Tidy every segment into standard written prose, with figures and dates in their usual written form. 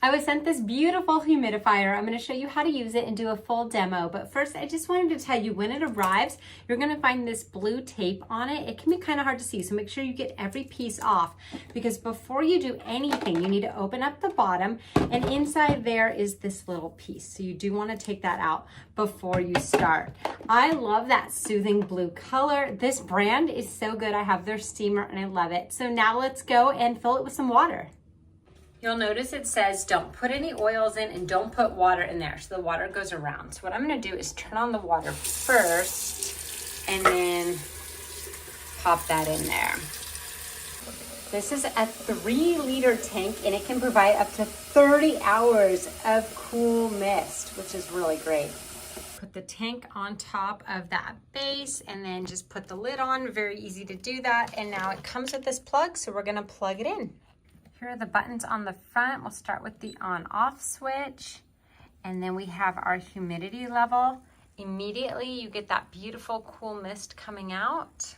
I was sent this beautiful humidifier. I'm going to show you how to use it and do a full demo. But first, I just wanted to tell you when it arrives, you're going to find this blue tape on it. It can be kind of hard to see, so make sure you get every piece off, because before you do anything, you need to open up the bottom, and inside there is this little piece. So you do want to take that out before you start. I love that soothing blue color. This brand is so good. I have their steamer and I love it. So now let's go and fill it with some water. You'll notice it says don't put any oils in and don't put water in there, so the water goes around. So what I'm gonna do is turn on the water first and then pop that in there. This is a 3-liter tank and it can provide up to 30 hours of cool mist, which is really great. Put the tank on top of that base and then just put the lid on. Very easy to do that. And now it comes with this plug, so we're gonna plug it in. Here are the buttons on the front. We'll start with the on-off switch, and then we have our humidity level. Immediately you get that beautiful cool mist coming out.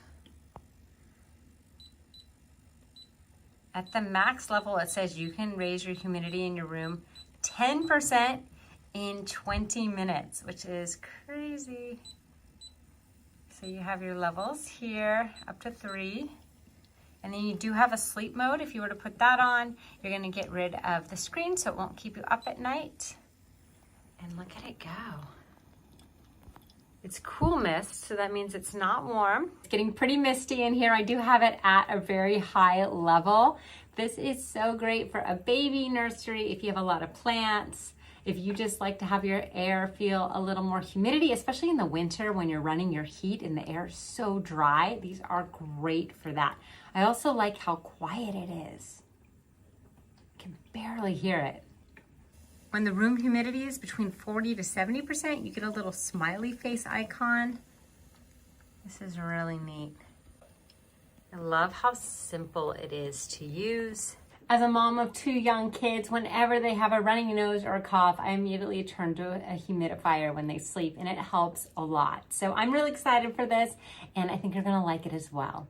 At the max level, it says you can raise your humidity in your room 10% in 20 minutes, which is crazy. So you have your levels here up to 3. And then you do have a sleep mode. If you were to put that on, you're gonna get rid of the screen so it won't keep you up at night. And look at it go. It's cool mist, so that means it's not warm. It's getting pretty misty in here. I do have it at a very high level. This is so great for a baby nursery if you have a lot of plants. If you just like to have your air feel a little more humidity, especially in the winter when you're running your heat and the air is so dry, these are great for that. I also like how quiet it is. You can barely hear it. When the room humidity is between 40 to 70%, you get a little smiley face icon. This is really neat. I love how simple it is to use. As a mom of 2 young kids, whenever they have a running nose or a cough, I immediately turn to a humidifier when they sleep, and it helps a lot. So I'm really excited for this, and I think you're gonna like it as well.